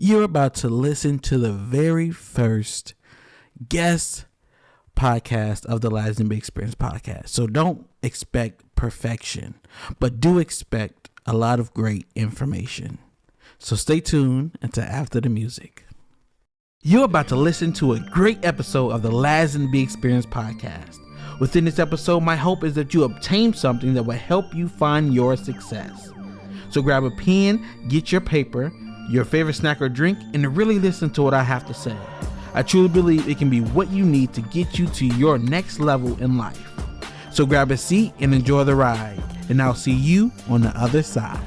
You're about to listen to the very first guest podcast of the Lives and Big Experience podcast. So don't expect perfection, but do expect a lot of great information. So stay tuned until after the music. You're about to listen to a great episode of the Lives and Big Experience podcast. Within this episode, my hope is that you obtain something that will help you find your success. So grab a pen, get your paper, your favorite snack or drink, and really listen to what I have to say. I truly believe it can be what you need to get you to your next level in life. So grab a seat and enjoy the ride, and I'll see you on the other side.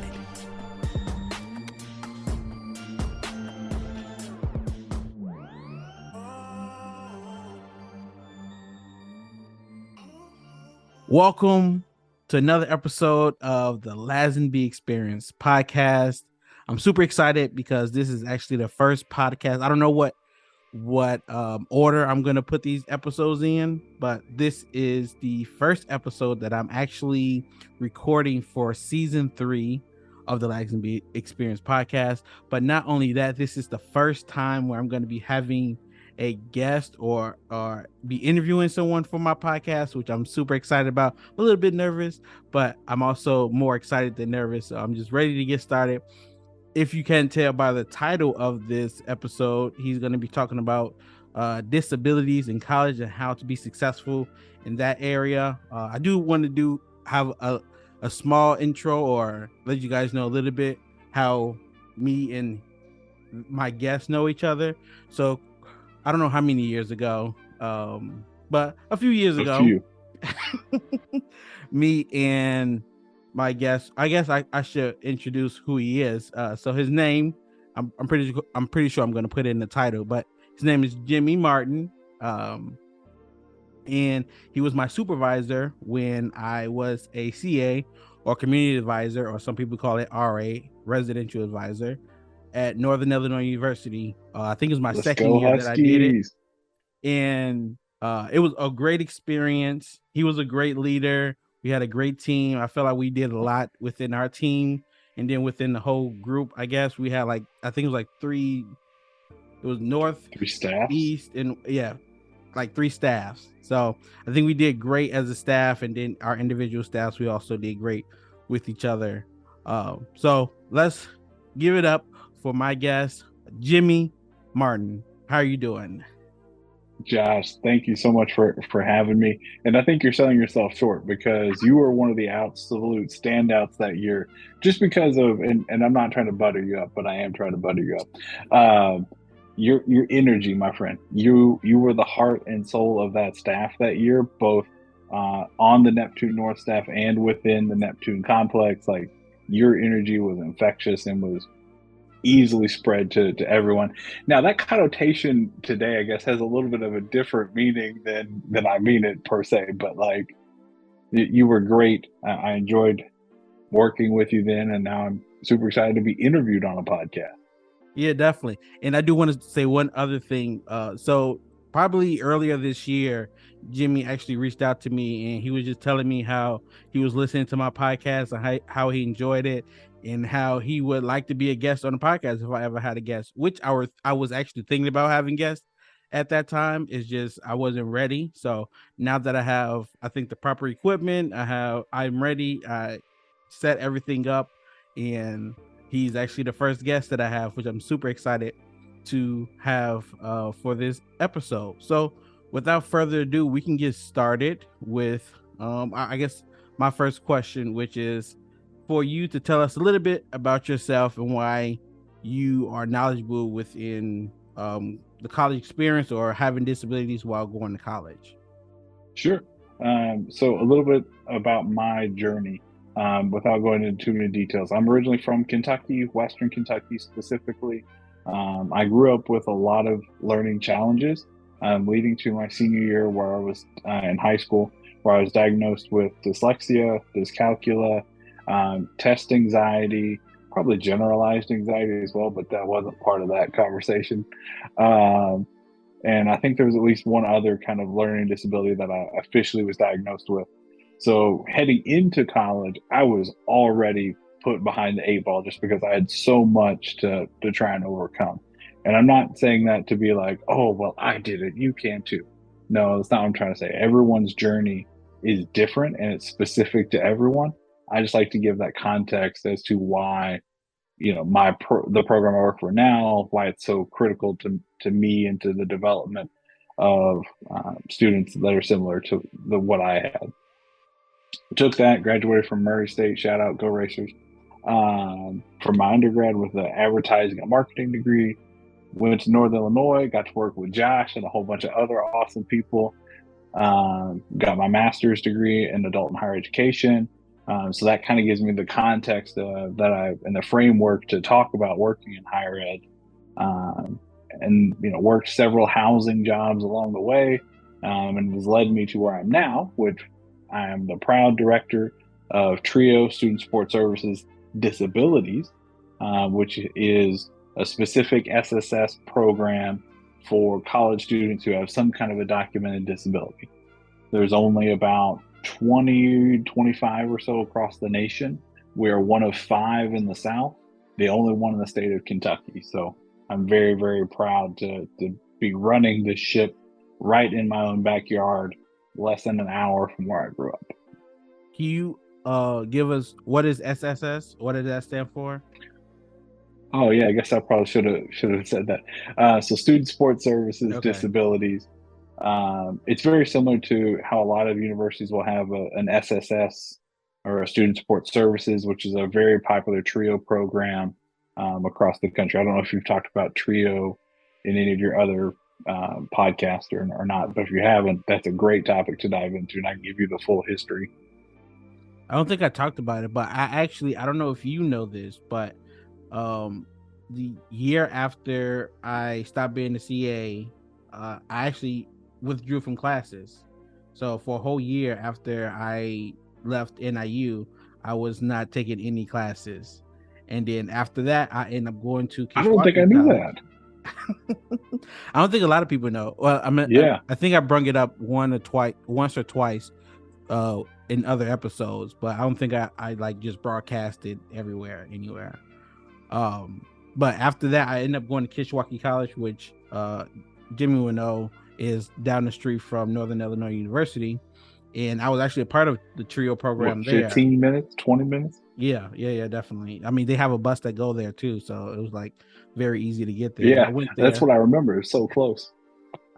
Welcome to another episode of the Lazenby Experience podcast. I'm super excited because this is actually the first podcast. I don't know what order I'm going to put these episodes in, but this is the first episode that I'm actually recording for season 3 of the Lazenby Experience podcast. But not only that, this is the first time where I'm going to be having a guest or be interviewing someone for my podcast, which I'm super excited about. I'm a little bit nervous, but I'm also more excited than nervous. So I'm just ready to get started. If you can tell by the title of this episode, he's going to be talking about disabilities in college and how to be successful in that area. I do want to have a small intro or let you guys know a little bit how me and my guests know each other. So I don't know how many years ago, but a few years ago, me and my guest, I guess I should introduce who he is. So his name, I'm pretty sure I'm going to put it in the title, but his name is Jimmie Martin. And he was my supervisor when I was a CA or community advisor, or some people call it RA, residential advisor, at Northern Illinois University. I think it was my second year that I did it. And it was a great experience. He was a great leader. We had a great team. I felt like we did a lot within our team. And then within the whole group, I guess we had I think it was 3, it was north, 3 staffs, east, and 3 staffs. So I think we did great as a staff. And then our individual staffs, we also did great with each other. So let's give it up for my guest, Jimmie Martin. How are you doing? Josh, thank you so much for having me. And I think you're selling yourself short because you were one of the absolute standouts that year, just because of, and I'm not trying to butter you up, but I am trying to butter you up. Your energy, my friend. You were the heart and soul of that staff that year, both on the Neptune North staff and within the Neptune complex. Like, your energy was infectious and was easily spread to everyone. Now, that connotation today, I guess, has a little bit of a different meaning than I mean it per se, but you were great. I enjoyed working with you then, and now I'm super excited to be interviewed on a podcast. Yeah, definitely. And I do want to say one other thing. So probably earlier this year, Jimmie actually reached out to me, and he was just telling me how he was listening to my podcast and how he enjoyed it, and how he would like to be a guest on the podcast if I ever had a guest, which I was actually thinking about having guests at that time. It's just I wasn't ready. So now that I have, I think, the proper equipment, I'm ready. I set everything up, and he's actually the first guest that I have, which I'm super excited to have for this episode. So without further ado, we can get started with I guess my first question, which is for you to tell us a little bit about yourself and why you are knowledgeable within the college experience or having disabilities while going to college. Sure. So a little bit about my journey, without going into too many details. I'm originally from Kentucky, Western Kentucky specifically. I grew up with a lot of learning challenges, leading to my senior year where I was in high school, where I was diagnosed with dyslexia, dyscalculia, test anxiety, probably generalized anxiety as well, but that wasn't part of that conversation. And I think there was at least one other kind of learning disability that I officially was diagnosed with. So heading into college, I was already put behind the eight ball just because I had so much to try and overcome. And I'm not saying that to be like, oh, well, I did it, you can too. No, that's not what I'm trying to say. Everyone's journey is different and it's specific to everyone. I just like to give that context as to why, the program I work for now, why it's so critical to me and to the development of students that are similar to what I had. Took that, graduated from Murray State. Shout out, go Racers! From my undergrad with an advertising and marketing degree. Went to Northern Illinois, got to work with Josh and a whole bunch of other awesome people. Got my master's degree in adult and higher education. So that kind of gives me the context and the framework to talk about working in higher ed. And worked several housing jobs along the way, and has led me to where I'm now, which I am the proud director of TRIO Student Support Services Disabilities, which is a specific SSS program for college students who have some kind of a documented disability. There's only about 20, 25 or so across the nation. We are one of 5 in the South, the only one in the state of Kentucky. So I'm very, very proud to be running this ship right in my own backyard, less than an hour from where I grew up. Can you give us what is SSS? What does that stand for? Oh yeah, I guess I probably should have said that. So Student Support Services, Okay. Disabilities. It's very similar to how a lot of universities will have an SSS or a Student Support Services, which is a very popular TRIO program across the country. I don't know if you've talked about TRIO in any of your other podcasts or not, but if you haven't, that's a great topic to dive into, and I can give you the full history. I don't think I talked about it, but I don't know if you know this, but the year after I stopped being the CA, I actually withdrew from classes. So for a whole year after I left NIU, I was not taking any classes. And then after that, I ended up going to I don't think I Kishwaukee knew College. that. I don't think a lot of people know. Well, I think I brung it up once or twice in other episodes, but I don't think I like just broadcasted anywhere. But after that, I ended up going to Kishwaukee College, which Jimmie will know is down the street from Northern Illinois University, and I was actually a part of the TRIO program there. 15 minutes, 20 minutes? Yeah, definitely. I mean, they have a bus that go there too, so it was like very easy to get there. Yeah, I went there. that's what I remember. It's so close.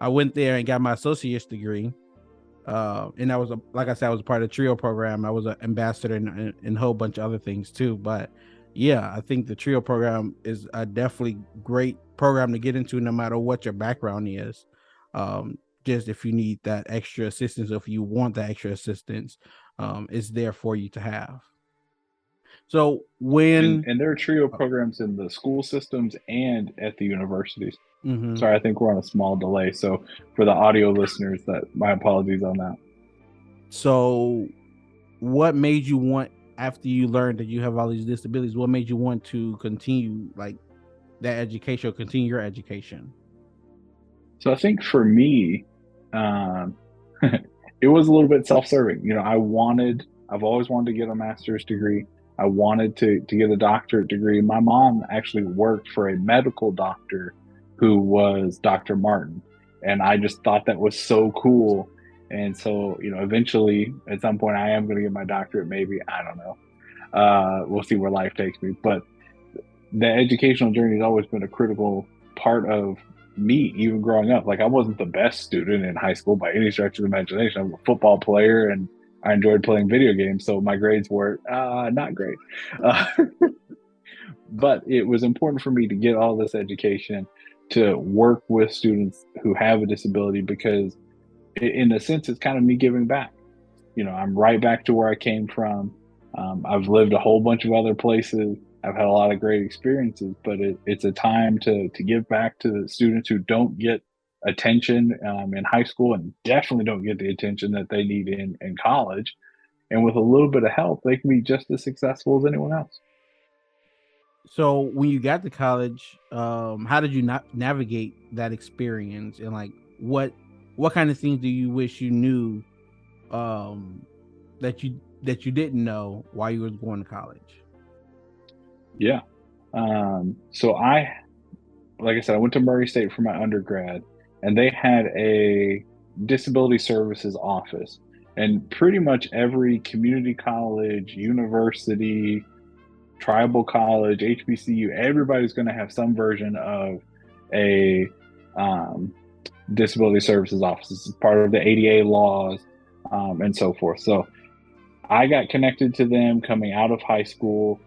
I went there and got my associate's degree. And I was like I said, I was a part of the TRIO program. I was an ambassador and a whole bunch of other things too. But yeah, I think the TRIO program is a definitely great program to get into, no matter what your background is. Just if you need that extra assistance, or if you want that extra assistance, it's there for you to have. So when and there are TRIO programs in the school systems and at the universities. Mm-hmm. Sorry, I think we're on a small delay. So for the audio listeners, my apologies on that. So what made you want, after you learned that you have all these disabilities, what made you want to continue like that education or continue your education? So I think for me, it was a little bit self-serving. I've always wanted to get a master's degree. I wanted to get a doctorate degree. My mom actually worked for a medical doctor who was Dr. Martin. And I just thought that was so cool. And so, eventually at some point I am going to get my doctorate, maybe, I don't know. We'll see where life takes me. But the educational journey has always been a critical part of me, even growing up. Like, I wasn't the best student in high school by any stretch of the imagination. I'm a football player and I enjoyed playing video games, so my grades were not great. But it was important for me to get all this education, to work with students who have a disability, because in a sense, it's kind of me giving back. I'm right back to where I came from. I've lived a whole bunch of other places. I've had a lot of great experiences, but it's a time to give back to the students who don't get attention in high school, and definitely don't get the attention that they need in college. And with a little bit of help, they can be just as successful as anyone else. So when you got to college, how did you navigate that experience, and like what kind of things do you wish you knew that you didn't know while you was going to college? Yeah. So like I said, I went to Murray State for my undergrad, and they had a disability services office. And pretty much every community college, university, tribal college, HBCU, everybody's going to have some version of a um, disability services office. It's part of the ADA laws and so forth. So I got connected to them coming out of high school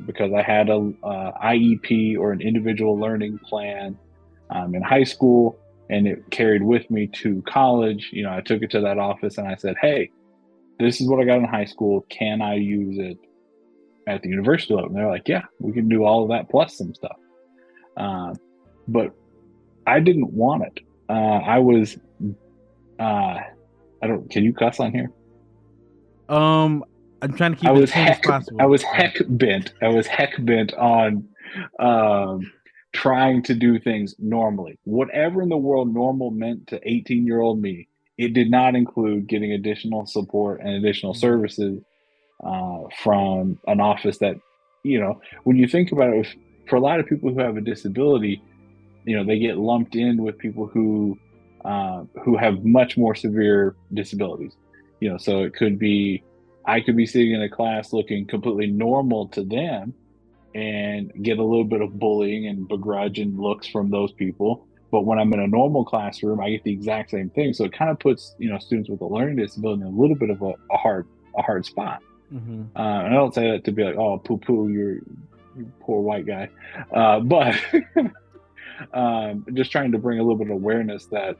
because I had a IEP, or an individual learning plan, in high school, and it carried with me to college. I took it to that office and I said, "Hey, this is what I got in high school. Can I use it at the university level?" And they're like, "Yeah, we can do all of that plus some stuff." Uh, but I didn't want it. I was, I don't. Can you cuss on here? Um, I'm trying to I keep it as was clean as heck I possible. was heck bent. I was heck bent on um, trying to do things normally. Whatever in the world normal meant to 18-year-old me, it did not include getting additional support and additional Mhm. services from an office that, when you think about it, for a lot of people who have a disability, they get lumped in with people who have much more severe disabilities. So it could be, I could be sitting in a class looking completely normal to them and get a little bit of bullying and begrudging looks from those people. But when I'm in a normal classroom, I get the exact same thing. So it kind of puts, students with a learning disability in a little bit of a hard spot. Mhm. And I don't say that to be like, "Oh, poo poo, you poor white guy," but just trying to bring a little bit of awareness that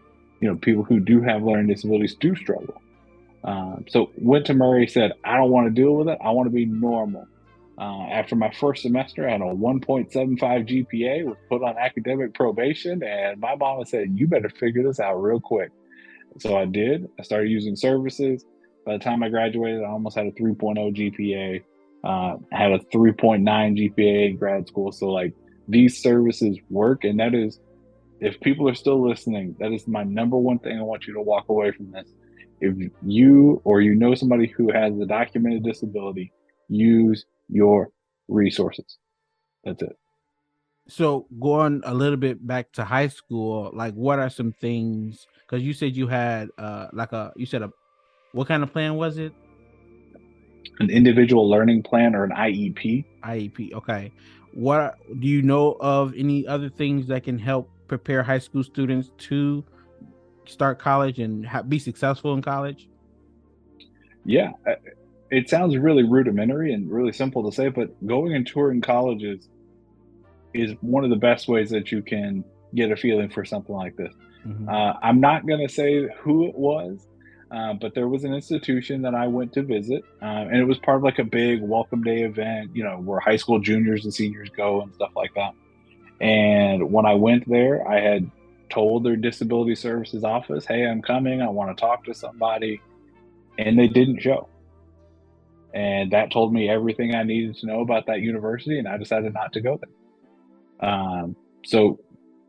people who do have learning disabilities do struggle. So went to Murray, said, "I don't want to deal with it. I want to be normal." After my first semester, I had a 1.75 GPA, was put on academic probation, and my mama said, "You better figure this out real quick." So I did. I started using services. By the time I graduated, I almost had a 3.0 GPA. Had a 3.9 GPA in grad school. So like, these services work, and that is, if people are still listening, that is my number one thing I want you to walk away from this. If you, or somebody who has a documented disability, use your resources. That's it. So going a little bit back to high school, like what are some things? Because you said you had like you said a what kind of plan was it? An individual learning plan, or an IEP. IEP. Okay. What do you know of any other things that can help prepare high school students to start college and be successful in college? Yeah, it sounds really rudimentary and really simple to say, but going and touring colleges is one of the best ways that you can get a feeling for something like this. Hmm. I'm not going to say who it was, but there was an institution that I went to visit, and it was part of like a big welcome day event, where high school juniors and seniors go and stuff like that. And when I went there, I had told their disability services office, "Hey, I'm coming. I want to talk to somebody," and they didn't show. And that told me everything I needed to know about that university, and I decided not to go there. So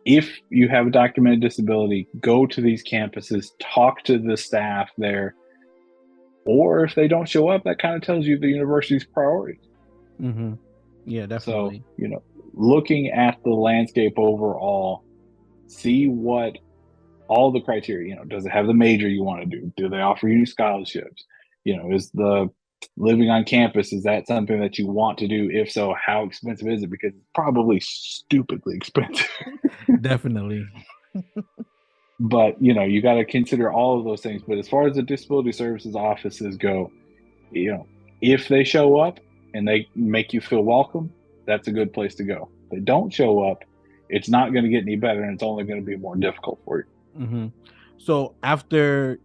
if you have a documented disability, go to these campuses, talk to the staff there, or if they don't show up, that kind of tells you the university's priorities. Hmm. Yeah, So, definitely. looking at the landscape overall, see what all the criteria, does it have the major you want to do? Do they offer you scholarships? Is the living on campus, is that something that you want to do? If so, how expensive is it? Because it's probably stupidly expensive. Definitely. But you got to consider all of those things. But as far as the disability services offices go, you know if they show up and they make you feel welcome, that's a good place to go. If they don't show up, it's not going to get any better, and it's only going to be more difficult for you. Hmm. So after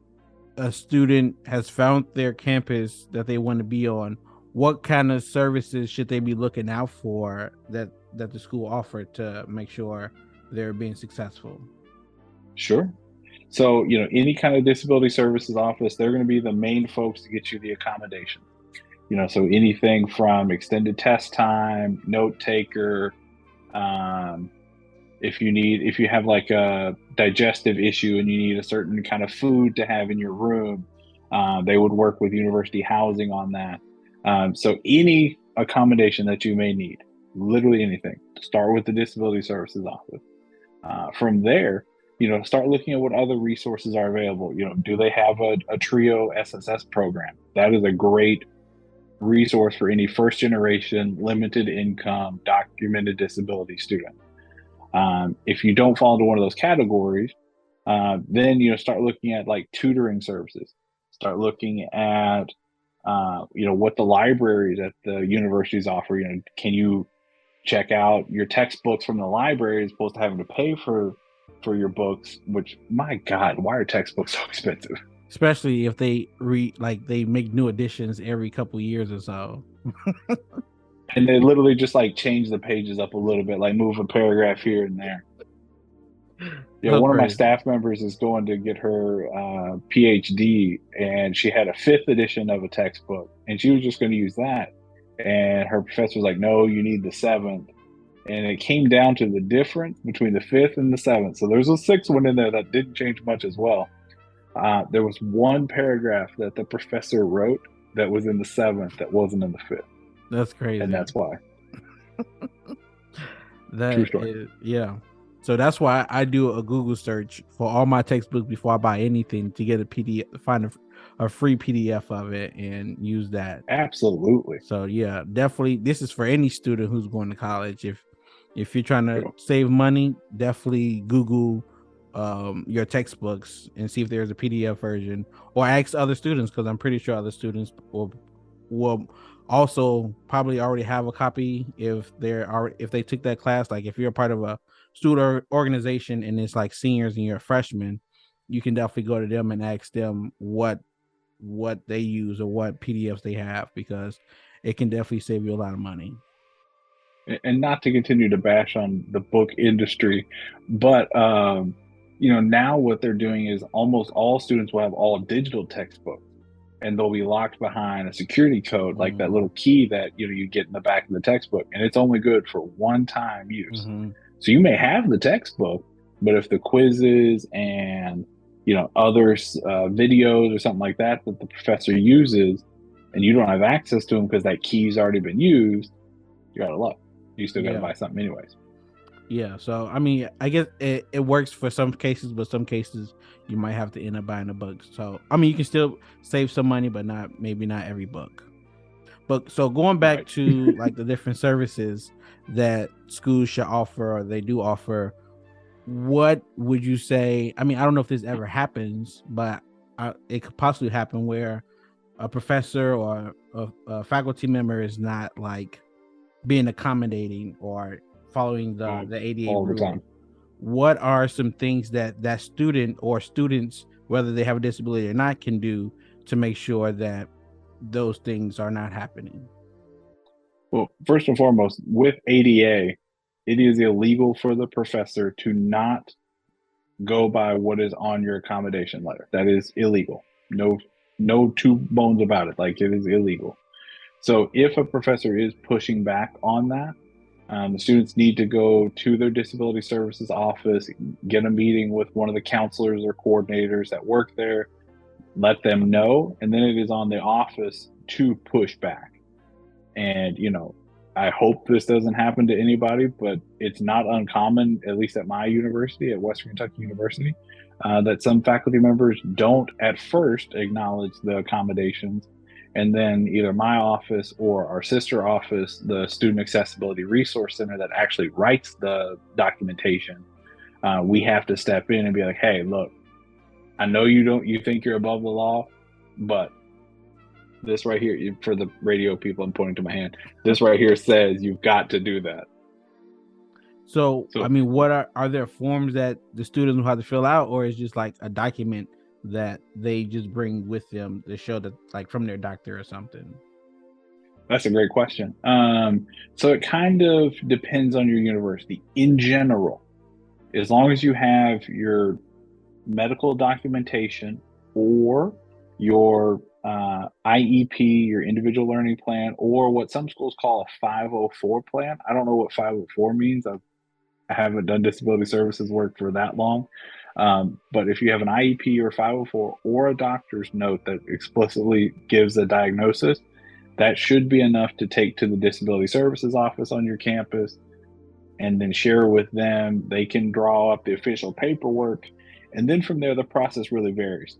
a student has found their campus that they want to be on, what kind of services should they be looking out for that the school offered to make sure they're being successful? Sure. So, any kind of disability services office, they're going to be the main folks to get you the accommodation. So anything from extended test time, note taker, um, if you have like a digestive issue and you need a certain kind of food to have in your room, they would work with university housing on that. So any accommodation that you may need. literally anything. Start with the Disability Services Office. From there, start looking at what other resources are available. Do they have a TRIO SSS program? That is a great resource for any first generation, limited income, documented disability student. If you don't fall into one of those categories, then start looking at like tutoring services. Start looking at what the libraries at the universities offer. Can you check out your textbooks from the library as opposed to having to pay for your books? Which, my God, why are textbooks so expensive? Especially if they they make new editions every couple years or so. And they literally just like change the pages up a little bit, like move a paragraph here and there. Yeah, So one of my crazy. staff members is going to get her PhD, and she had a fifth edition of a textbook, and she was just going to use that. And her professor was like, "No, you need the seventh." And it came down to the difference between the fifth and the seventh. So there's a sixth one in there that didn't change much as well. There was one paragraph that the professor wrote that was in the seventh that wasn't in the fifth, That's and crazy. that's why. True That story. is, yeah. So that's why I do a Google search for all my textbooks before I buy anything to get a PDF, find a free PDF of it and use that. Absolutely. So yeah, definitely this is for any student who's going to college. If you're trying to True. save money, definitely Google your textbooks and see if there's a PDF version, or ask other students, because I'm pretty sure other students will also probably already have a copy if they took that class. Like if you're a part of a student organization and it's like seniors and you're a freshman, you can definitely go to them and ask them what they use or what PDFs they have, because it can definitely save you a lot of money. And not to continue to bash on the book industry, but now what they're doing is almost all students will have all digital textbooks, and they'll be locked behind a security code, like that little key that you get in the back of the textbook, and it's only good for one-time use. Mm-hmm. So you may have the textbook, but if the quizzes and other videos or something like that that the professor uses, and you don't have access to them because that key's already been used, you're out of luck. You still got to Yeah. buy something anyways. Yeah. So I mean, I guess it works for some cases, but some cases you might have to end up buying a book. So I mean, you can still save some money, but maybe not every book. But so going back Right. to like the different services that schools should offer or they do offer, what would you say? I mean, I don't know if this ever happens, but it could possibly happen where a professor or a faculty member is not like being accommodating or following the ADA All the rule. time. What are some things that student or students, whether they have a disability or not, can do to make sure that those things are not happening? Well, first and foremost, with ADA, it is illegal for the professor to not go by what is on your accommodation letter. That is illegal. No two bones about it. Like, it is illegal. So if a professor is pushing back on that, the students need to go to their disability services office, get a meeting with one of the counselors or coordinators that work there, let them know, and then it is on the office to push back. And I hope this doesn't happen to anybody, but it's not uncommon, at least at my university, at Western Kentucky University, that some faculty members don't at first acknowledge the accommodations, and then either my office or our sister office, the Student Accessibility Resource Center that actually writes the documentation, we have to step in and be like, "Hey, look, I know you think you're above the law, but this right here," for the radio people, I'm pointing to my hand, "this right here says you've got to do that." So, I So, mean, what are there forms that the students will have to fill out, or is just like a document that they just bring with them to show that, like, from their doctor or something? that's a great question. So it kind of depends on your university. In general, as long as you have your medical documentation or your IEP, your individual learning plan, or what some schools call a 504 plan. I don't know what 504 means. I haven't done disability services work for that long. But if you have an IEP or 504 or a doctor's note that explicitly gives a diagnosis, That should be enough to take to the disability services office on your campus and then share with them. They can draw up the official paperwork. And then from there, the process really varies.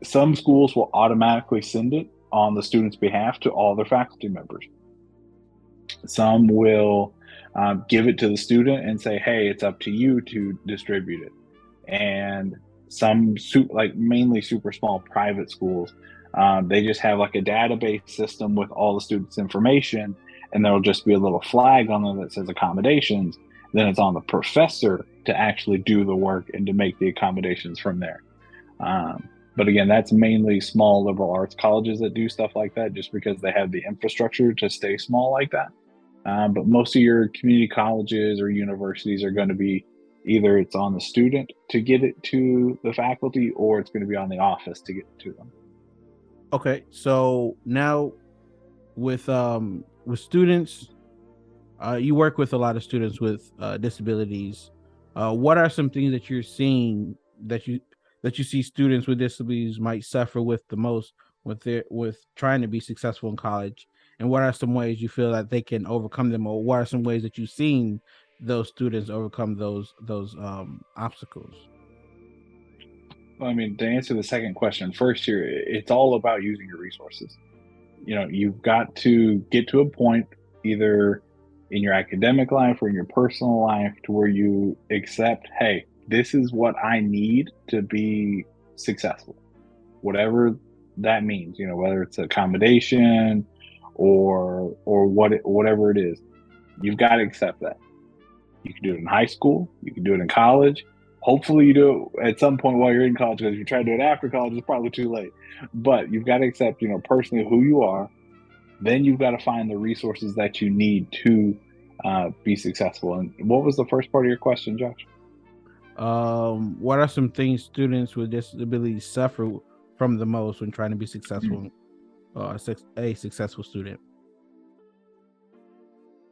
Some schools will automatically send it on the student's behalf to all their faculty members. Some will give it to the student and say, hey, it's up to you to distribute it. And some, like mainly super small private schools, they just have like a database system with all the students' information, and there'll just be a little flag on them that says accommodations. Then it's on the professor to actually do the work and to make the accommodations from there. But again, that's mainly small liberal arts colleges that do stuff like that just because they have the infrastructure to stay small like that. But most of your community colleges or universities are going to be either it's on the student to get it to the faculty, or it's going to be on the office to get it to them. Okay, so now with students, you work with a lot of students with disabilities. What are some things that you're seeing that you see students with disabilities might suffer with the most with trying to be successful in college? And what are some ways you feel that they can overcome them, or what are some ways that you've seen those students overcome those obstacles? I mean, to answer the second question first here, it's all about using your resources. You've got to get to a point either in your academic life or in your personal life to where you accept, hey, this is what I need to be successful, whatever that means, whether it's accommodation or whatever it is. You've got to accept that. You can do it in high school, you can do it in college. Hopefully you do it at some point while you're in college, because if you try to do it after college, it's probably too late. But you've got to accept, personally who you are. Then you've got to find the resources that you need to be successful. And what was the first part of your question, Josh? What are some things students with disabilities suffer from the most when trying to be successful, a successful student?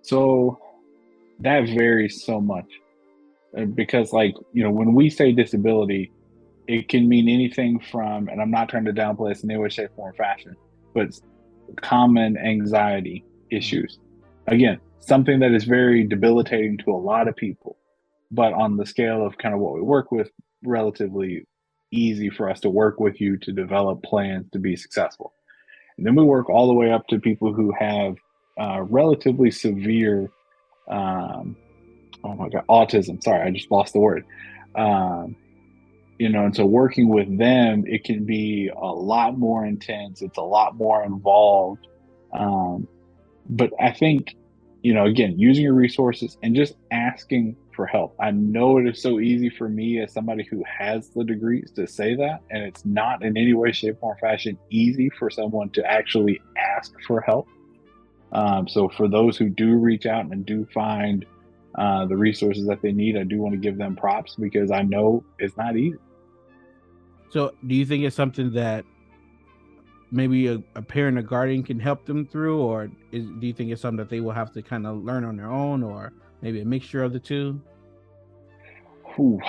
So that varies so much because, like, when we say disability, it can mean anything from, and I'm not trying to downplay this in any way, shape, form, or fashion, but common anxiety issues. Again, something that is very debilitating to a lot of people, but on the scale of kind of what we work with, relatively easy for us to work with you to develop plans to be successful. And then we work all the way up to people who have relatively severe, oh my God, autism. Sorry, I just lost the word. And so working with them, it can be a lot more intense. It's a lot more involved. But I think, again, using your resources and just asking for help. I know it is so easy for me as somebody who has the degrees to say that, and it's not in any way, shape, or fashion easy for someone to actually ask for help. So for those who do reach out and do find the resources that they need, I do want to give them props because I know it's not easy. So do you think it's something that maybe a parent or guardian can help them through, or do you think it's something that they will have to kind of learn on their own, or maybe a mixture of the two? Whew.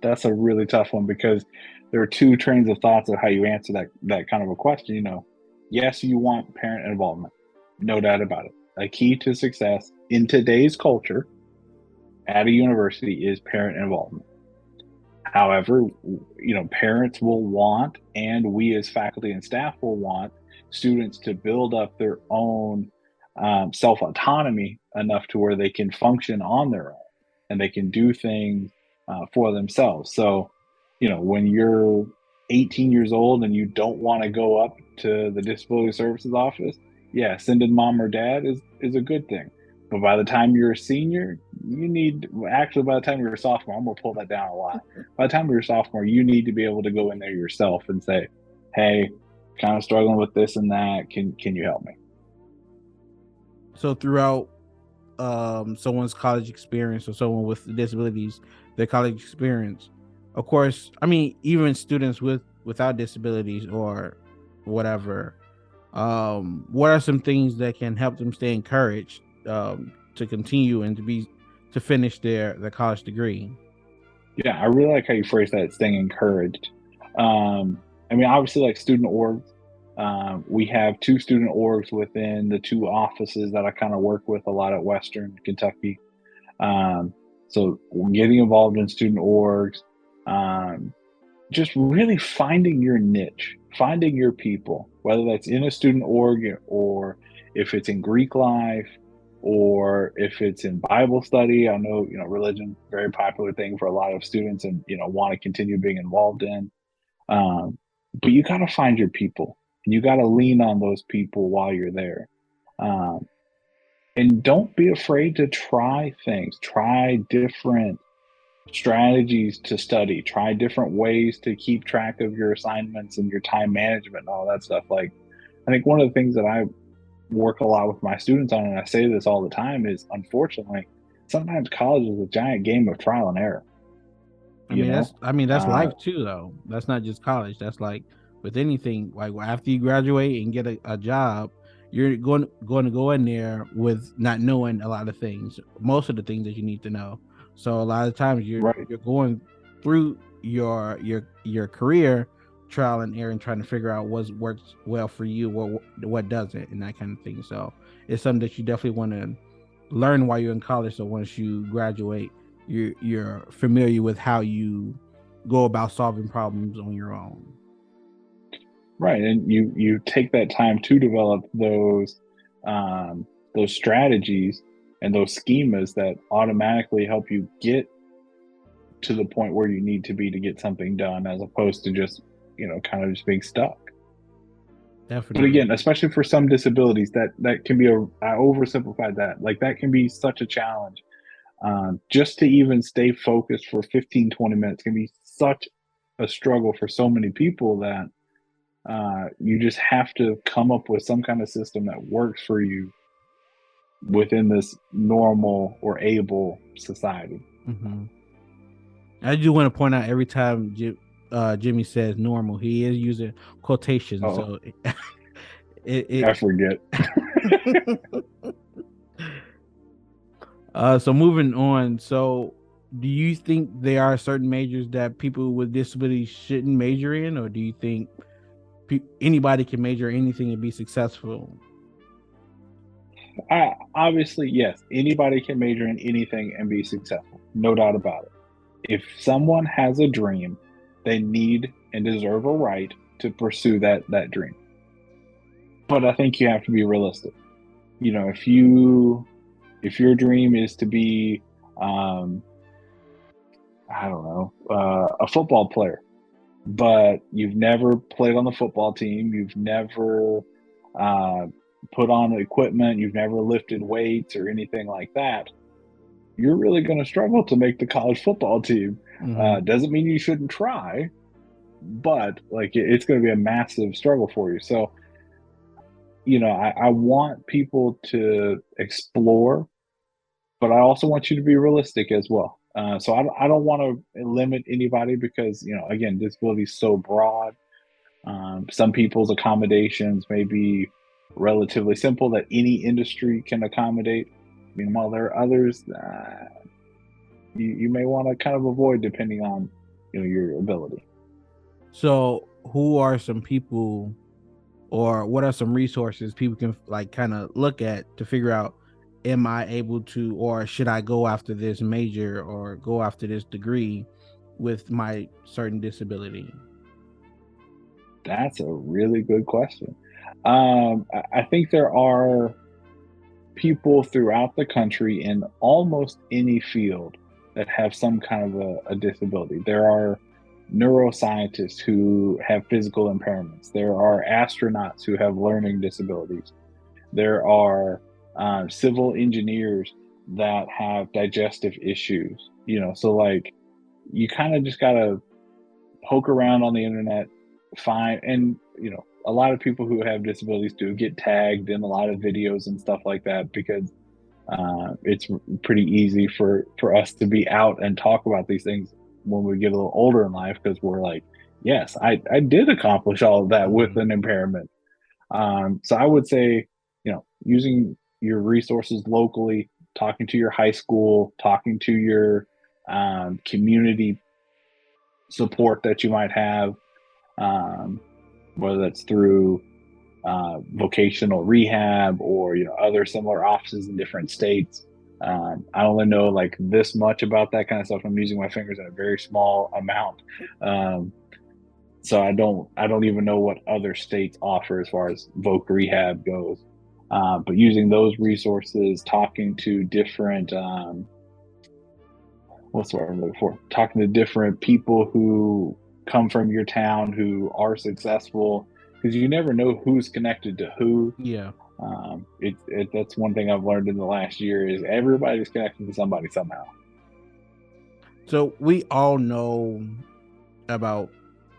That's a really tough one because there are two trains of thoughts of how you answer that kind of a question. Yes, you want parent involvement, no doubt about it. A key to success in today's culture at a university is parent involvement. However, parents will want, and we as faculty and staff will want students to build up their own self autonomy enough to where they can function on their own and they can do things for themselves. So, when you're 18 years old and you don't want to go up to the disability services office, yeah, sending mom or dad is a good thing. But by the time you're a senior, by the time you're a sophomore, I'm gonna pull that down a lot. By the time you're a sophomore, you need to be able to go in there yourself and say, hey, kind of struggling with this and that. Can you help me? So throughout someone's college experience, or someone with disabilities, their college experience, of course, I mean, even students without disabilities or whatever, what are some things that can help them stay encouraged to continue and to finish their college degree? Yeah, I really like how you phrase that, staying encouraged. I mean, obviously, like student orgs, We have two student orgs within the two offices that I kind of work with a lot at Western Kentucky. Um, so getting involved in student orgs, um, just really finding your niche, finding your people, whether that's in a student org or if it's in Greek life or if it's in Bible study. I know, religion, very popular thing for a lot of students and, want to continue being involved in. Um, but you got to find your people and you got to lean on those people while you're there. Um, and don't be afraid to try things, try different strategies to study, try different ways to keep track of your assignments and your time management and all that stuff. Like, I think one of the things that I work a lot with my students on, and I say this all the time, is unfortunately, sometimes college is a giant game of trial and error. I You mean, know, that's uh, life too, though. That's not just college. That's like with anything. Like after you graduate and get a job, you're going to go in there with not knowing a lot of things, most of the things that you need to know. So a lot of times right, you're going through your career trial and error and trying to figure out what works well for you, what doesn't, and that kind of thing. So it's something that you definitely want to learn while you're in college. So once you graduate, you're familiar with how you go about solving problems on your own. right, and you take that time to develop those strategies and those schemas that automatically help you get to the point where you need to be to get something done, as opposed to just kind of just being stuck. But Definitely. again, especially for some disabilities, that can be I oversimplified that. Like that can be such a challenge. Just to even stay focused for 15-20 minutes can be such a struggle for so many people that you just have to come up with some kind of system that works for you within this normal or able society. Mm-hmm. I do want to point out every time Jimmie says normal, he is using quotations. Oh, So it I forget. so moving on. So do you think there are certain majors that people with disabilities shouldn't major in, or do you think anybody can major anything and be successful? Obviously, yes, anybody can major in anything and be successful, no doubt about it. If someone has a dream, they need and deserve a right to pursue that dream. But I think you have to be realistic. If your dream is to be, um, I don't know, a football player, but you've never played on the football team, you've never uh, put on equipment, you've never lifted weights or anything like that, you're really going to struggle to make the college football team. Mm-hmm. Doesn't mean you shouldn't try, but like it's going to be a massive struggle for you. So, I want people to explore, but I also want you to be realistic as well. So I don't want to limit anybody because, again, disability is so broad. Some people's accommodations may be relatively simple that any industry can accommodate. Meanwhile, there are others you may want to kind of avoid depending on your ability. So who are some people, or what are some resources people can like kind of look at to figure out, am I able to, or should I go after this major or go after this degree with my certain disability? That's a really good question. I think there are people throughout the country in almost any field that have some kind of a disability. There are neuroscientists who have physical impairments. There are astronauts who have learning disabilities. There are civil engineers that have digestive issues. So like you kind of just gotta poke around on the internet, find, and a lot of people who have disabilities do get tagged in a lot of videos and stuff like that because it's pretty easy for us to be out and talk about these things when we get a little older in life because we're like, yes, I did accomplish all of that with Mm-hmm. an impairment. So I would say, using your resources locally, talking to your high school, talking to your community support that you might have, um, whether that's through vocational rehab or other similar offices in different states. I only know like this much about that kind of stuff. I'm using my fingers in a very small amount. Um, so I don't even know what other states offer as far as voc rehab goes. But using those resources, talking to different what's the word I'm looking for? Talking to different people who come from your town who are successful, because you never know who's connected to who. Yeah. That's one thing I've learned in the last year is everybody's connected to somebody somehow. So we all know about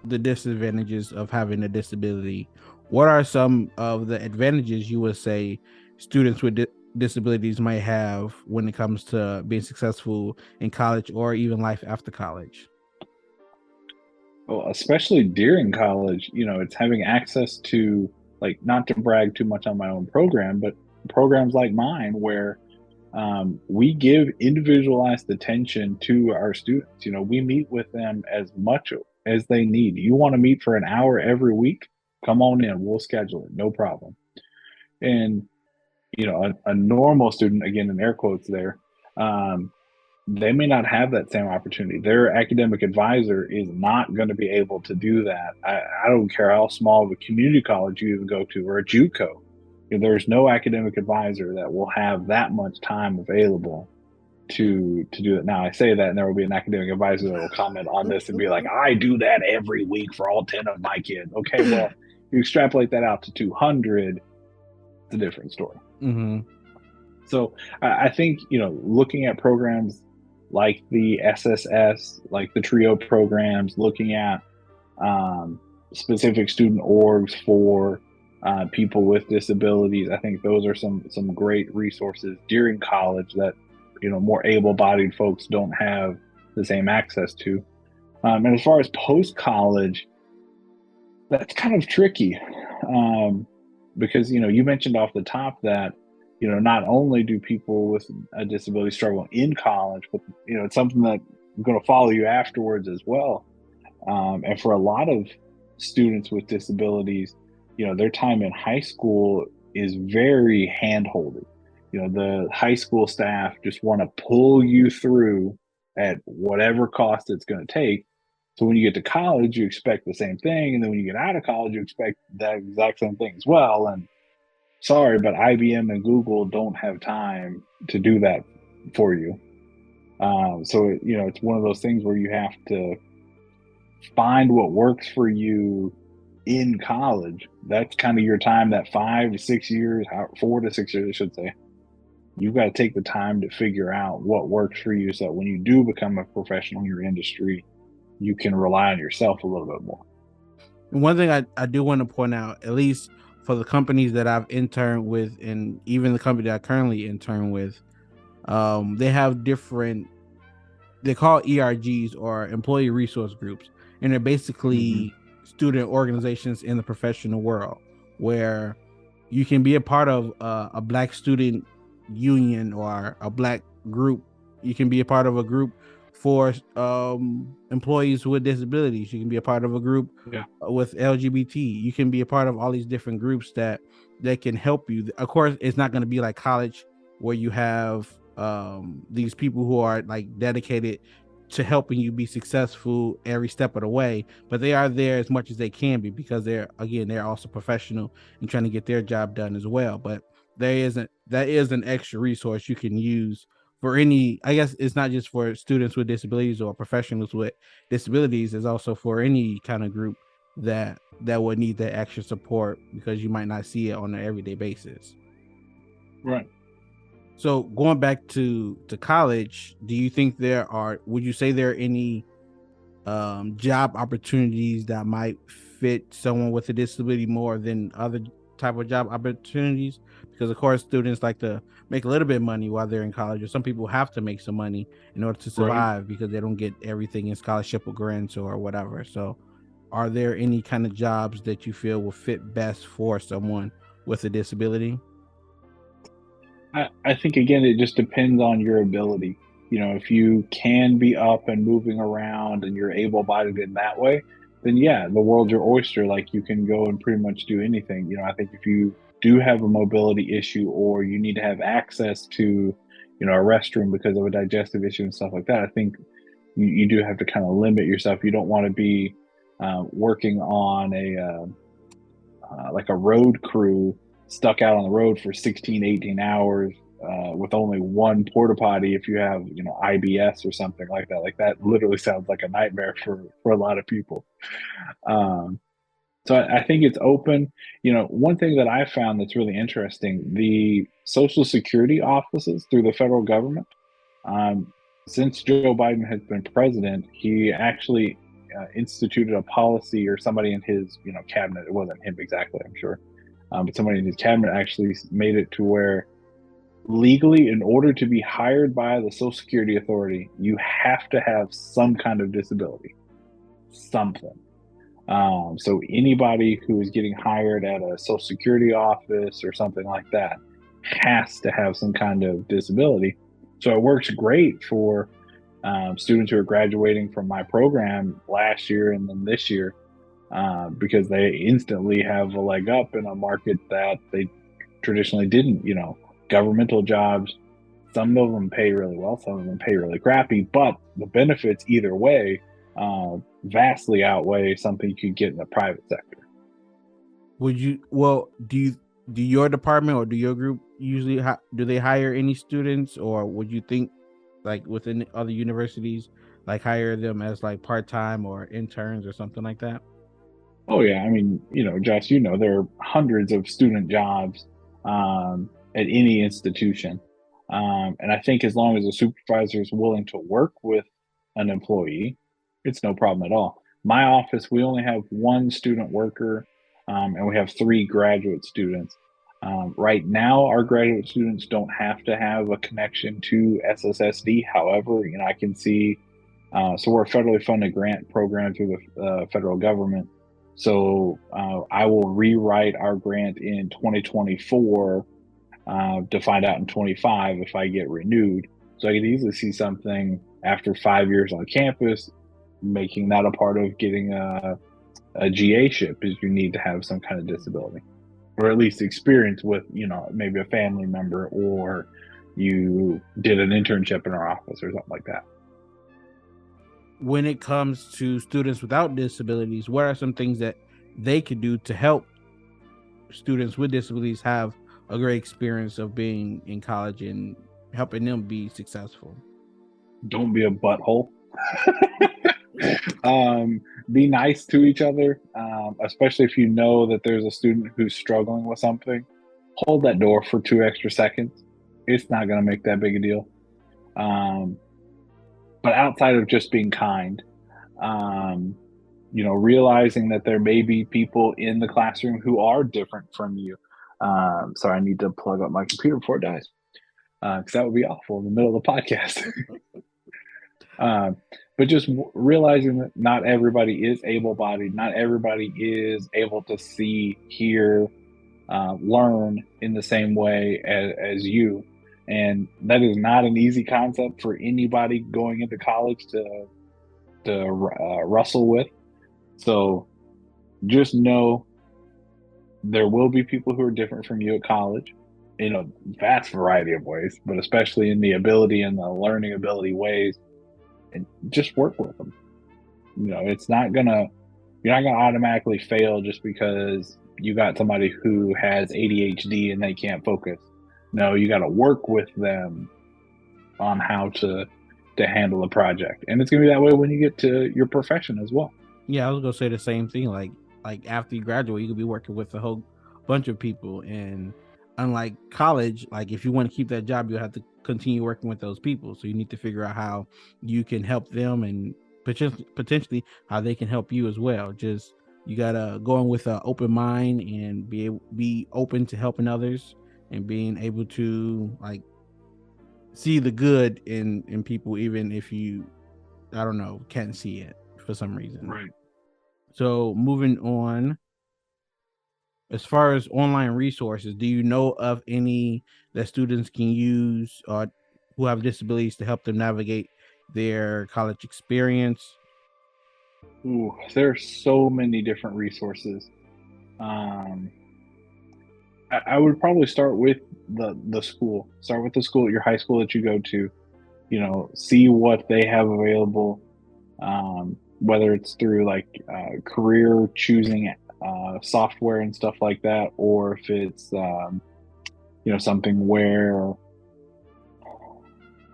the disadvantages of having a disability. What are some of the advantages you would say students with disabilities might have when it comes to being successful in college or even life after college? Well, especially during college, it's having access to, like, not to brag too much on my own program, but programs like mine where we give individualized attention to our students. We meet with them as much as they need. You want to meet for an hour every week? Come on in. We'll schedule it. No problem. And, a normal student, again, in air quotes there, um, they may not have that same opportunity. Their academic advisor is not going to be able to do that. I don't care how small of a community college you even go to or a JUCO. There's no academic advisor that will have that much time available to do it. Now I say that, and there will be an academic advisor that will comment on this and be like, "I do that every week for all 10 of my kids." Okay, well, you extrapolate that out to 200, it's a different story. Mm-hmm. So I think looking at programs like the SSS, like the TRIO programs, looking at um, specific student orgs for people with disabilities. I think those are some great resources during college that more able-bodied folks don't have the same access to. And as far as post-college, that's kind of tricky, because you mentioned off the top that not only do people with a disability struggle in college, but it's something that's going to follow you afterwards as well. And for a lot of students with disabilities, their time in high school is very hand-holding. The high school staff just want to pull you through at whatever cost it's going to take. So when you get to college, you expect the same thing, and then when you get out of college, you expect that exact same thing as well. And sorry, but IBM and Google don't have time to do that for you. So it's one of those things where you have to find what works for you in college. That's kind of your time, that 5 to 6 years, 4 to 6 years, I should say. You've got to take the time to figure out what works for you so that when you do become a professional in your industry, you can rely on yourself a little bit more. One thing I do want to point out, at least for the companies that I've interned with, and even the company that I currently intern with, they have different, they call ERGs, or employee resource groups, and they're Mm-hmm. basically student organizations in the professional world where you can be a part of a Black student union or a Black group. You can be a part of a group for employees with disabilities. You can be a part of a group Yeah. with LGBT. You can be a part of all these different groups that can help you. Of course, it's not going to be like college where you have these people who are like dedicated to helping you be successful every step of the way, but they are there as much as they can be because they're also professional and trying to get their job done as well. But that is an extra resource you can use for any, I guess it's not just for students with disabilities or professionals with disabilities, it's also for any kind of group that would need that extra support because you might not see it on an everyday basis. Right. So going back to college, do you think would you say there are any job opportunities that might fit someone with a disability more than other type of job opportunities? Because of course students like to make a little bit of money while they're in college, or some people have to make some money in order to Right. survive because they don't get everything in scholarship or grants or whatever. So are there any kind of jobs that you feel will fit best for someone with a disability? I think again, it just depends on your ability. If you can be up and moving around and you're able bodied in that way, then yeah, the world's your oyster. Like you can go and pretty much do anything. You know, I think if you do have a mobility issue or you need to have access to, a restroom because of a digestive issue and stuff like that, I think you do have to kind of limit yourself. You don't want to be working on like a road crew stuck out on the road for 16, 18 hours with only one porta potty if you have, IBS or something like that. Like that literally sounds like a nightmare for a lot of people. Um, so I think it's open. One thing that I found that's really interesting, the Social Security offices through the federal government, um, since Joe Biden has been president, he actually instituted a policy, or somebody in his, cabinet. It wasn't him exactly, I'm sure, but somebody in his cabinet actually made it to where legally, in order to be hired by the Social Security Authority, you have to have some kind of disability, something. So anybody who is getting hired at a Social Security office or something like that has to have some kind of disability. So it works great for students who are graduating from my program last year and then this year, because they instantly have a leg up in a market that they traditionally didn't. Governmental jobs, some of them pay really well, some of them pay really crappy, but the benefits either way vastly outweigh something you could get in the private sector. Do your department or do your group usually do they hire any students, or would you think like within other universities like hire them as like part-time or interns or something like that? Oh yeah, I mean, Josh, there are hundreds of student jobs at any institution, and I think as long as the supervisor is willing to work with an employee, it's no problem at all. My office, we only have one student worker, and we have three graduate students. Right now, our graduate students don't have to have a connection to SSSD. However, I can see. So we're a federally funded grant program through the federal government. So I will rewrite our grant in 2024 to find out in 25 if I get renewed. So I could easily see something after 5 years on campus, making that a part of getting a GA ship, is you need to have some kind of disability, or at least experience with, maybe a family member, or you did an internship in our office or something like that. When it comes to students without disabilities, what are some things that they could do to help students with disabilities have a great experience of being in college and helping them be successful? Don't be a butthole. Be nice to each other, especially if you know that there's a student who's struggling with something. Hold that door for 2 extra seconds. It's not going to make that big a deal. Um, but outside of just being kind, um, realizing that there may be people in the classroom who are different from you. Sorry, I need to plug up my computer before it dies, because that would be awful in the middle of the podcast. But just realizing that not everybody is able-bodied, not everybody is able to see, hear, learn in the same way as you, and that is not an easy concept for anybody going into college to wrestle with. So just know there will be people who are different from you at college in a vast variety of ways, but especially in the ability and the learning ability ways, and just work with them. It's not gonna, you're not gonna automatically fail just because you got somebody who has ADHD and they can't focus. No, you got to work with them on how to handle a project, and it's gonna be that way when you get to your profession as well. Yeah, I was gonna say the same thing. Like after you graduate, you could be working with a whole bunch of people, and unlike college, like if you want to keep that job, you have to continue working with those people. So you need to figure out how you can help them, and potentially how they can help you as well. Just you gotta go in with an open mind and be open to helping others and being able to like see the good in people, even if you, I don't know, can't see it for some reason. Right. So moving on, as far as online resources, do you know of any that students can use or who have disabilities to help them navigate their college experience? Ooh, there are so many different resources. Um, I would probably start with the school. Start with the school at your high school that you go to. You know, see what they have available, whether it's through like career choosing software and stuff like that, or if it's something where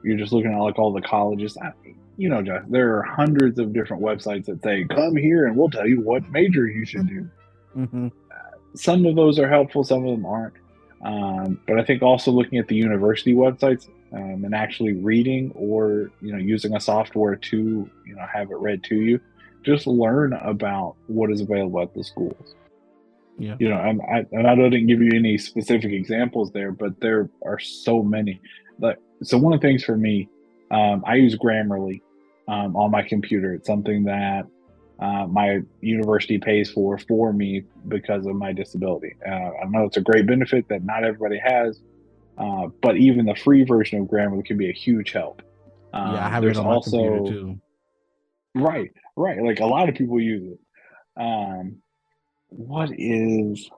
you're just looking at like all the colleges. Josh, there are hundreds of different websites that say, "Come here and we'll tell you what major you should do." Mm-hmm. Some of those are helpful, some of them aren't. But I think also looking at the university websites and actually reading, or using a software to have it read to you, just learn about what is available at the schools. Yeah. And I didn't give you any specific examples there, but there are so many. Like, so one of the things for me, I use Grammarly on my computer. It's something that my university pays for me because of my disability. I know it's a great benefit that not everybody has, but even the free version of Grammarly can be a huge help. Yeah, I have it There's on my computer also too. right, right, like a lot of people use it. Um, what is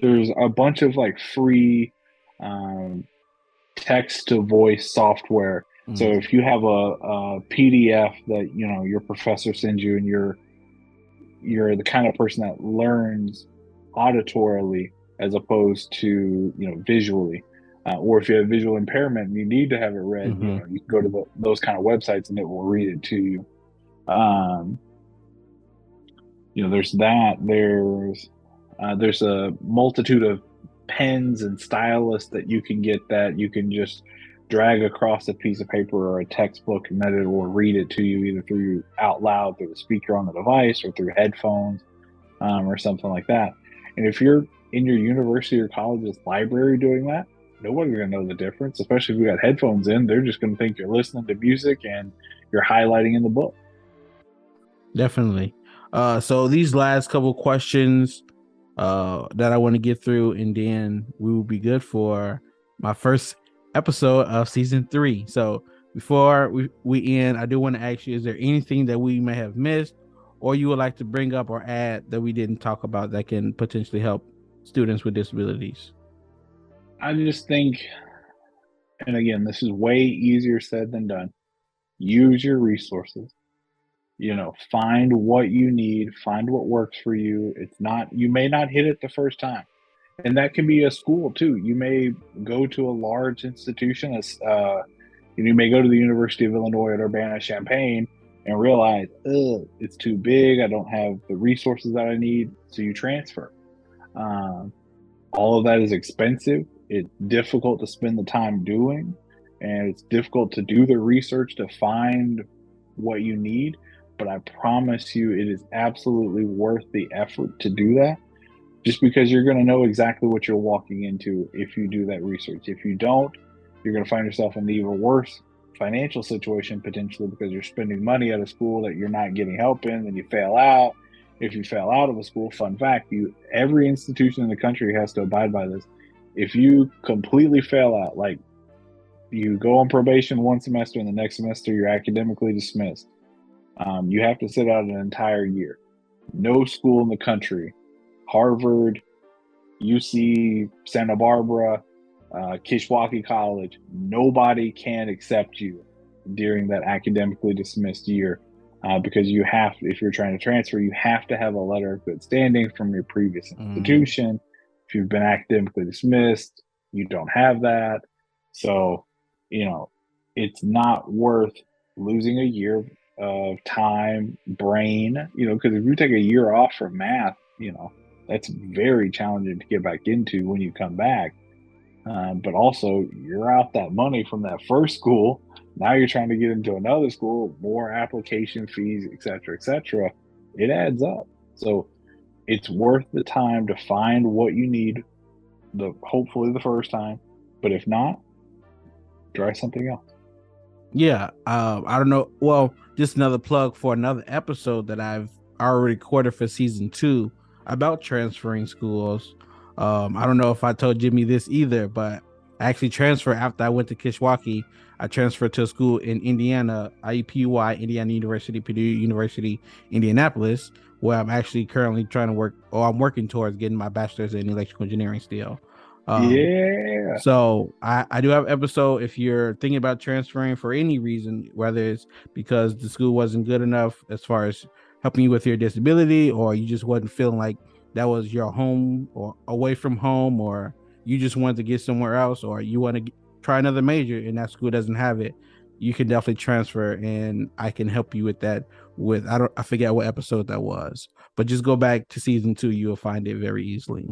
There's a bunch of like free um, text to voice software. So Mm. if you have a PDF that your professor sends you, and you're the kind of person that learns auditorily as opposed to visually, or if you have visual impairment and you need to have it read, Mm-hmm. you can go to those kind of websites and it will read it to you. Um, there's that. There's a multitude of pens and stylus that you can get that you can just drag across a piece of paper or a textbook, and that it will read it to you either through out loud through the speaker on the device or through headphones, or something like that. And if you're in your university or college's library doing that, nobody's going to know the difference, especially if you got headphones in. They're just going to think you're listening to music and you're highlighting in the book. Definitely. So these last couple questions that I want to get through, and then we will be good for my first episode of season 3. So before we end, I do want to ask you, is there anything that we may have missed or you would like to bring up or add that we didn't talk about that can potentially help students with disabilities? I just think, and again, this is way easier said than done. Use your resources. Find what you need, find what works for you. You may not hit it the first time. And that can be a school too. You may go to a large institution, you may go to the University of Illinois at Urbana-Champaign and realize, it's too big. I don't have the resources that I need. So you transfer. Um, all of that is expensive. It's difficult to spend the time doing, and it's difficult to do the research to find what you need. But I promise you, it is absolutely worth the effort to do that, just because you're going to know exactly what you're walking into if you do that research. If you don't, you're going to find yourself in an even worse financial situation potentially, because you're spending money at a school that you're not getting help in, and you fail out. If you fail out of a school, fun fact, every institution in the country has to abide by this. If you completely fail out, like you go on probation one semester and the next semester you're academically dismissed, you have to sit out an entire year. No school in the country, Harvard, UC Santa Barbara, Kishwaukee College, nobody can accept you during that academically dismissed year, because if you're trying to transfer, you have to have a letter of good standing from your previous Mm. institution. If you've been academically dismissed, you don't have that. So, you know, it's not worth losing a year of time, brain, because if you take a year off from math, that's very challenging to get back into when you come back. But also, you're out that money from that first school. Now you're trying to get into another school, more application fees, et cetera, et cetera. It adds up. So it's worth the time to find what you need, hopefully the first time. But if not, try something else. Yeah, I don't know. Well, just another plug for another episode that I've already recorded for season 2 about transferring schools. I don't know if I told Jimmy this either, but I actually transferred after I went to Kishwaukee. I transferred to a school in Indiana, IUPUI, Indiana University, Purdue University, Indianapolis, where I'm actually currently trying to work, or I'm working towards getting my bachelor's in electrical engineering still. Yeah. So I do have an episode if you're thinking about transferring for any reason, whether it's because the school wasn't good enough as far as helping you with your disability, or you just wasn't feeling like that was your home or away from home, or you just wanted to get somewhere else, or you want to try another major and that school doesn't have it, you can definitely transfer and I can help you with that. With I forget what episode that was, but just go back to season 2, you'll find it very easily.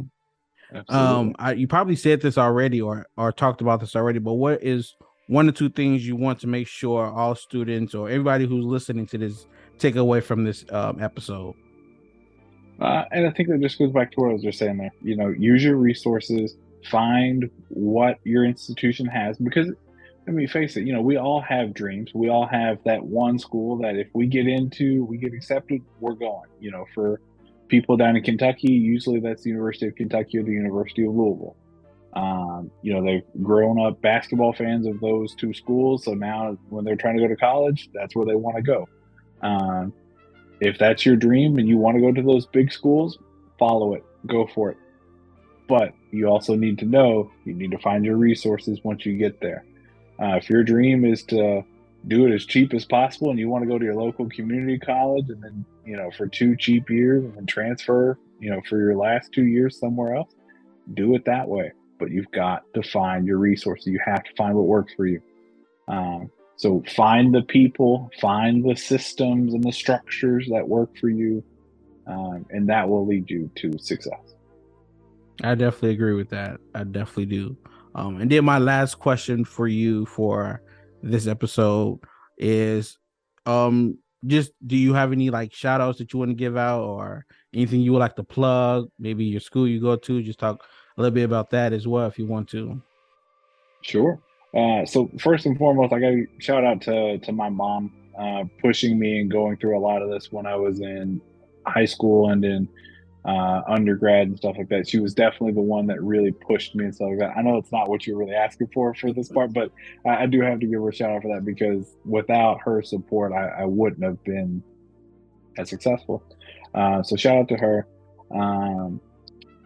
Absolutely. You probably said this already or talked about this already, but what is one or two things you want to make sure all students or everybody who's listening to this take away from this episode? And I think that just goes back to what I was just saying there. Use your resources, find what your institution has, because I mean, face it, we all have dreams. We all have that one school that if we get into, we get accepted, we're going. For people down in Kentucky, usually that's the University of Kentucky or the University of Louisville. They've grown up basketball fans of those two schools. So now when they're trying to go to college, that's where they want to go. If that's your dream and you want to go to those big schools, follow it, go for it. But you also need to know you need to find your resources once you get there. If your dream is to do it as cheap as possible and you want to go to your local community college and then, for 2 cheap years and then transfer, for your last 2 years somewhere else, do it that way. But you've got to find your resources. You have to find what works for you. So find the people, find the systems and the structures that work for you, and that will lead you to success. I definitely agree with that. I definitely do. And then my last question for you for this episode is, just do you have any like shout outs that you want to give out or anything you would like to plug? Maybe your school you go to, just talk a little bit about that as well if you want to. Sure. So first and foremost, I got to shout out to my mom pushing me and going through a lot of this when I was in high school and in undergrad and stuff like that. She was definitely the one that really pushed me and stuff like that. I know it's not what you're really asking for this part, but I do have to give her a shout out for that because without her support, I wouldn't have been as successful. So shout out to her.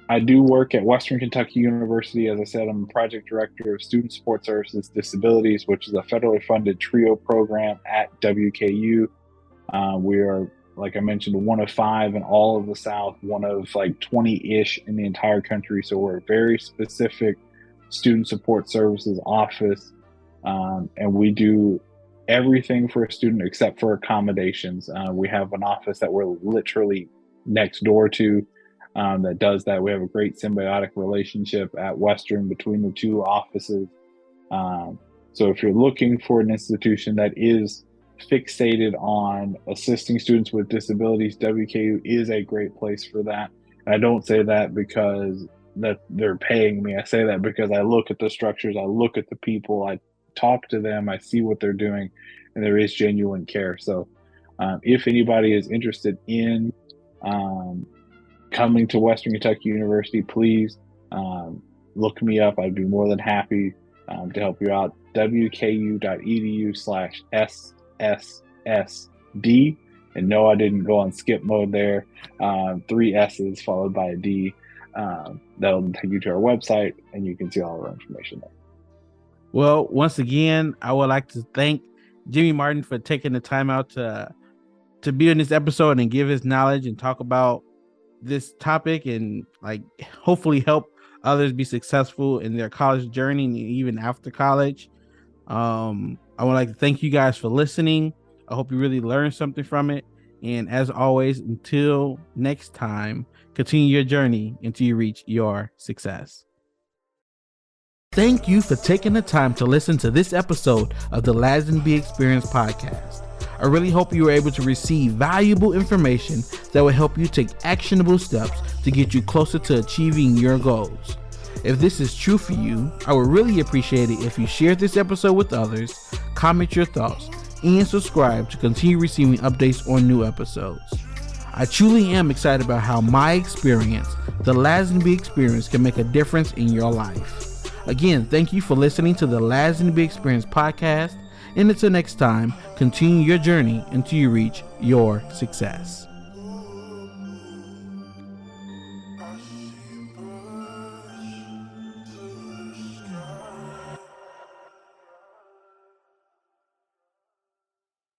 I do work at Western Kentucky University. As I said, I'm a project director of Student Support Services Disabilities, which is a federally funded TRIO program at WKU. We are, like I mentioned, one of 5 in all of the South, one of like 20-ish in the entire country. So we're a very specific student support services office. And we do everything for a student except for accommodations. We have an office that we're literally next door to that does that. We have a great symbiotic relationship at Western between the 2 offices. So if you're looking for an institution that is fixated on assisting students with disabilities, WKU is a great place for that. And I don't say that because that they're paying me. I say that because I look at the structures, I look at the people, I talk to them, I see what they're doing, and there is genuine care. So if anybody is interested in coming to Western Kentucky University, please look me up. I'd be more than happy to help you out. wku.edu/SSSD. And no, I didn't go on skip mode there. 3 S's followed by a D. That'll take you to our website and you can see all of our information there. Well, once again, I would like to thank Jimmie Martin for taking the time out to be in this episode and give his knowledge and talk about this topic and like hopefully help others be successful in their college journey and even after college. I would like to thank you guys for listening. I hope you really learned something from it. And as always, until next time, continue your journey until you reach your success. Thank you for taking the time to listen to this episode of the Lazenby Experience podcast. I really hope you were able to receive valuable information that will help you take actionable steps to get you closer to achieving your goals. If this is true for you, I would really appreciate it if you share this episode with others, comment your thoughts, and subscribe to continue receiving updates on new episodes. I truly am excited about how my experience, the Lazenby Experience, can make a difference in your life. Again, thank you for listening to the Lansing Big Experience podcast. And until next time, continue your journey until you reach your success.